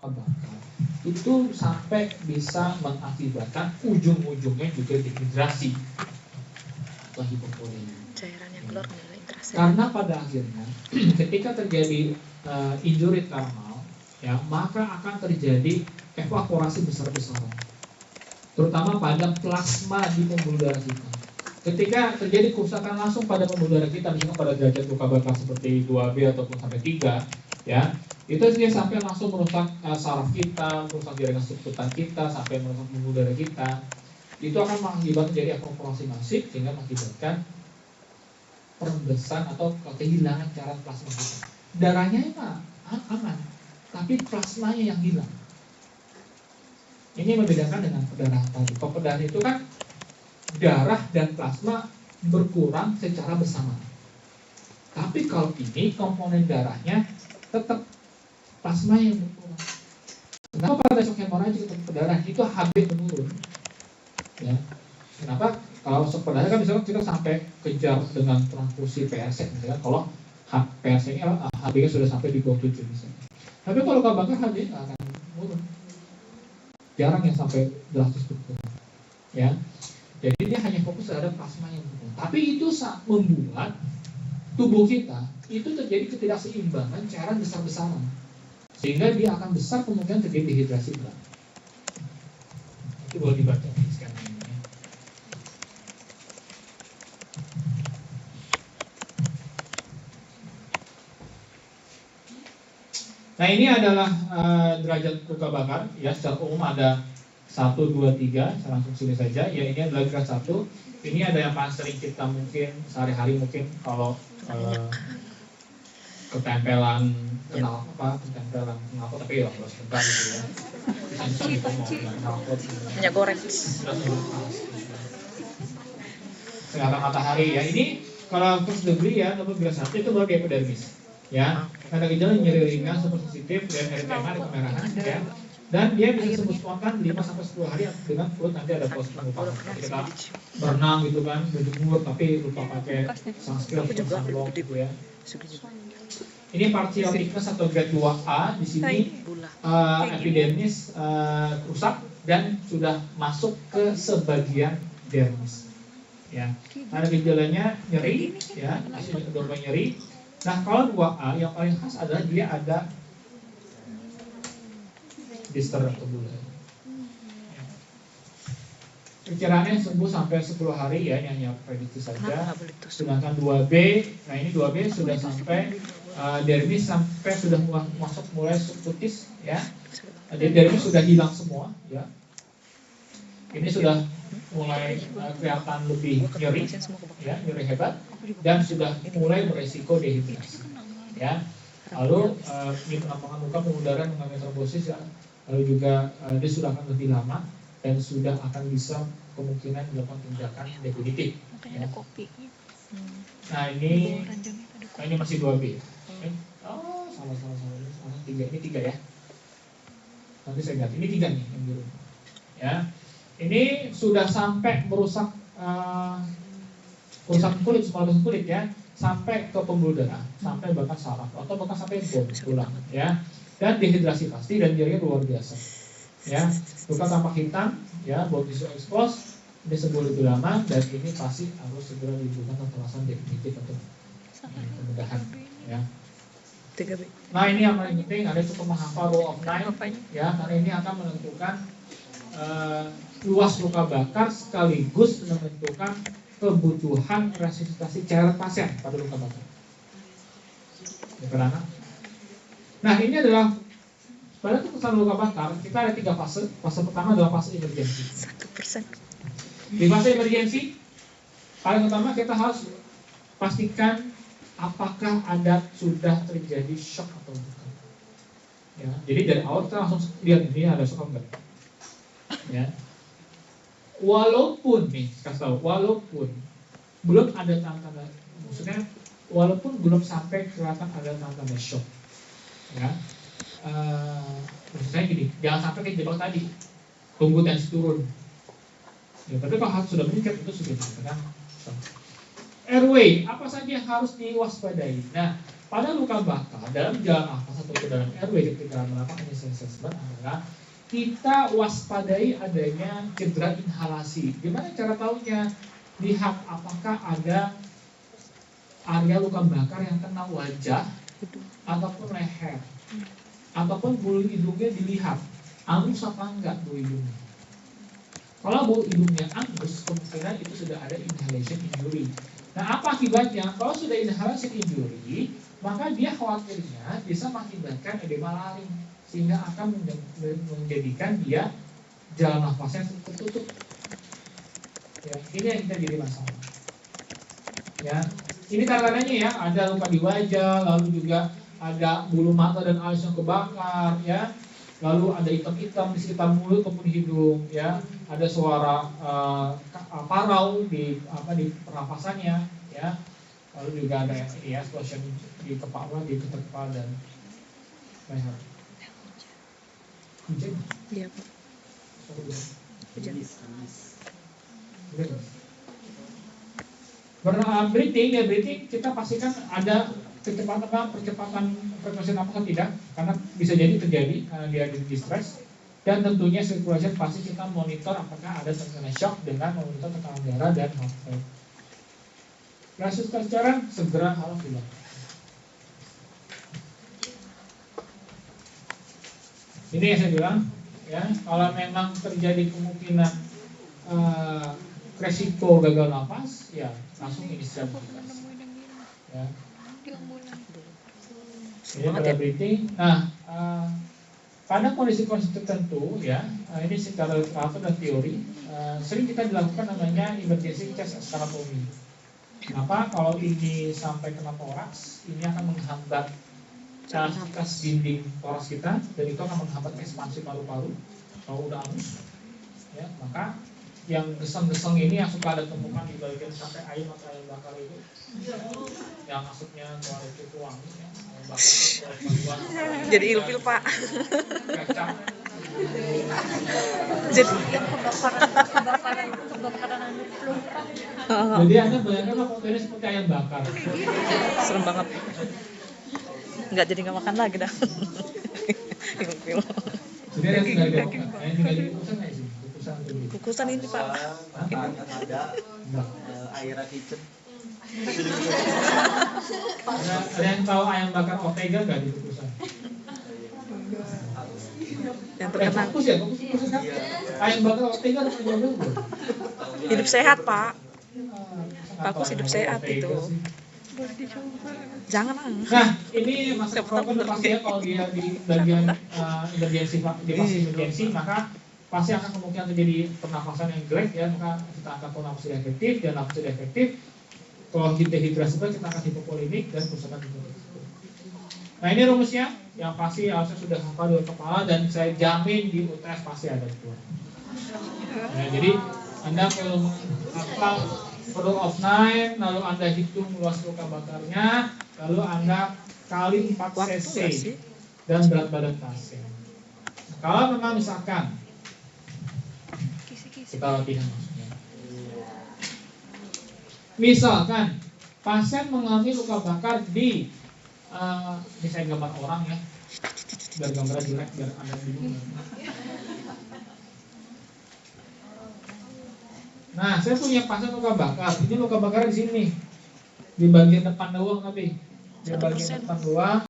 bakar itu sampai bisa mengakibatkan ujung-ujungnya juga dehidrasi atau hipovolemia. Cairan yang keluar adalah intrasel. Karena pada akhirnya ketika terjadi injury thermal, ya, maka akan terjadi evaporasi besar-besaran, terutama pada plasma di pembuluh darah kita. Ketika terjadi kerusakan langsung pada pembuluh darah kita, misalnya pada derajat luka bakar seperti 2B ataupun sampai 3, ya, itu dia sampai langsung merusak saraf kita, merusak jaringan struktural kita, sampai merusak pembuluh darah kita. Itu akan mengakibatkan jadi evaporasi masif sehingga mengakibatkan perembesan atau kehilangan cairan plasma kita. Darahnya emang aman, tapi plasmanya yang hilang. Ini membedakan dengan pendarahan tadi. Kalau pendarahan itu kan darah dan plasma berkurang secara bersamaan. Tapi kalau ini komponen darahnya tetap plasma yang berkurang. Kenapa pada shock hemorrhage itu pendarahan itu HB menurun? Ya. Kenapa? Kalau shock pendarahan kan misalnya kita sampai kejar dengan transfusi PRC, misalnya kalau PRC-nya HB-nya sudah sampai di bawah 7 misalnya. Tapi kalau luka bakar HB akan menurun. Jarang yang sampai drastis berkurang. Ya. Jadi dia hanya fokus terhadap plasma yang berkurang. Tapi itu membuat tubuh kita itu terjadi ketidakseimbangan cairan besar-besaran, sehingga dia akan besar kemungkinan terjadi dehidrasi berat. Itu boleh dibaca sekarang ini. Nah, ini adalah derajat luka bakar. Ya, secara umum ada 1, 2, 3. Saya langsung sini saja. Ya, ini adalah derajat 1. Ini ada yang paling sering kita mungkin sehari-hari mungkin kalau ketempelan ketempelan knalpot, tapi ya nggak sebentar gitu ya. Minyak goreng. Sengatan matahari ya. Ini kalau first degree ya, double grade 1 itu baru epidermis. Ya, karena gejala nyeri ringan, sensitif, dan eritema, ada kemerahan, ya. Dan dia bisa sembuh spontan 5-10 hari dengan fluid, nanti ada proses pengupahan. Kita berenang gitu kan, berjemur tapi lupa pakai sunscreen atau sunblock gitu ya. Ini partial thickness atau grade 2A. Di sini epidermis rusak dan sudah masuk ke sebagian dermis. Ya, ada gejalanya nyeri, ya, dorong nyeri. Nah, kalau 2A yang paling khas adalah dia ada blister atau bulan. Perkiraannya sembuh sampai 10 hari ya, ini hanya prediksi saja. Sedangkan 2B, nah ini 2B sudah sampai dermis sampai sudah masuk mulai subkutis ya. Jadi dermis sudah hilang semua ya. Ini sudah mulai kelihatan lebih nyeri ya, nyeri hebat dan sudah mulai beresiko dehidrasi ya. Lalu penampangan luka, pengudara mengalami trombosis ya. Lalu juga dia sudah akan lebih lama dan sudah akan bisa kemungkinan melakukan tindakan definitif ya. Nah, ini masih 2B. Oh, salah 3. Ini 3 ya. Nanti saya ganti. Ini 3 nih yang biru. Ya. Ini sudah sampai merusak kulit ya, sampai ke pembuluh darah, sampai bahkan saraf atau bahkan sampai tulang ya. Dan dehidrasi pasti dan nyerinya luar biasa. Ya, luka tampak hitam ya, body tissue expose, ini sembuh lebih lama dan ini pasti harus segera dibutuhkan pemerasan definitif untuk kemudahan ya. Nah, ini yang paling penting, ada cukup menghafal rule of 9 ya, karena ini akan menentukan luas luka bakar sekaligus menentukan kebutuhan resusitasi cairan pasien pada luka bakar. Nah, ini adalah pada kesan luka bakar kita ada 3 fase. Fase pertama adalah fase emergensi. 1%. Di fase emergensi, paling utama kita harus pastikan apakah sudah terjadi shock atau bukan. Ya, jadi dari awal kita langsung lihat ini ada shock atau enggak. Ya. Walaupun walaupun belum ada tanda-tanda, maksudnya walaupun belum sampai kelihatan ada tanda-tanda shock, ya, maksudnya gini, jangan sampai kejebak tadi, tunggu tensi turun. Ya, tapi kalau sudah meningkat itu sudah dikatakan shock. Airway, apa saja yang harus diwaspadai? Nah, pada luka bakar dalam jalan nafas atau dalam airway ketika melakukan inhalation assessment adalah kita waspadai adanya cedera inhalasi. Gimana cara tahunya? Lihat apakah ada area luka bakar yang kena wajah ataupun leher, ataupun bulu hidungnya dilihat angus apa enggak bulu hidungnya. Kalau bulu hidungnya angus, kemungkinan itu sudah ada inhalation injury. Nah, apa akibatnya? Kalau sudah inhalation injury, maka dia khawatirnya bisa mengakibatkan edema laring, sehingga akan menjadikan dia jalan nafasnya tertutup. Ya, ini yang kita jadi masalah. Ya, ini tanda-tandanya ya, ada luka di wajah, lalu juga ada bulu mata dan alis yang kebakar, ya. Lalu ada hitam-hitam di sekitar mulut maupun hidung, ya. Ada suara parau di pernapasannya, ya. Lalu juga ada ini ya, explosion di kepala, di kepala dan leher. Hujan? Iya, Pak. Hujan. Breathing kita pastikan ada percepatan frekuensi nafas atau tidak, karena bisa jadi terjadi karena dia di distress. Dan tentunya circulation pasti kita monitor apakah ada terkena shock dengan memonitor tekanan darah dan heart rate. Kasus pacaran segera harus dilakukan. Ini yang saya bilang, ya, kalau memang terjadi kemungkinan resiko gagal nafas, ya langsung inisiasi. Ya. Ini pada breathing. Nah, pada kondisi-kondisi tertentu, ya, ini secara literatur dan teori, sering kita dilakukan namanya emergency chest aspiratomy. Kenapa? Kalau ini sampai kena toraks, ini akan menghambat elastisitas dinding toraks kita, dan itu akan menghambat ekspansi paru-paru. Kalau udah angus, ya, maka yang geseng-geseng ini yang suka ada temukan di bagian sampai ayam atau ayam bakar itu, yang asapnya keluar itu wangi, ya, ayam bakar itu Jadi ilfil, Pak. kacang. Jadi Jadi Anda bayangkan fotonya seperti ayam bakar. serem banget. Nggak jadi nggak makan lagi dah. Ilfil. Jadi ada tinggal di yang tinggal di kukusan nggak sih? Kukusan tuh. Kukusan ini, Pak. Akan ada Aira Kitchen. Ada yang tahu ayam bakar Ortega nggak di kukusan? Yang terkenal. Fokus ya, fokus kan? Ayam bakar Ortega ada yang belum? Hidup sehat, Pak. Bagus hidup sehat itu. Jangan. Nah, ini masuk proper pasti ya, kalau dia di bagian emergency, di fase emergency, maka pasti akan kemungkinan terjadi pernafasan yang jelek, ya, maka kita akan nafas tidak efektif, dan nafas tidak efektif. Kalau dehidrasi kita akan hipovolemik dan kerusakan jantung. Nah, ini rumusnya, yang pasti harusnya sudah hafal di kepala, dan saya jamin di UTS pasti ada keluar. Nah, jadi Anda perlu menghafal rule of 9, lalu Anda hitung luas luka bakarnya, lalu Anda kali 4 cc dan berat badan pasien. Kalau memang misalkan kita latihan maksudnya, misalkan pasien mengalami luka bakar di ini saya gambar orang ya, biar gambarnya jelek, biar Anda bingung. Nah, saya punya pasien luka bakar. Ini luka bakar di sini nih, di bagian depan doang, tapi di bagian depan doang.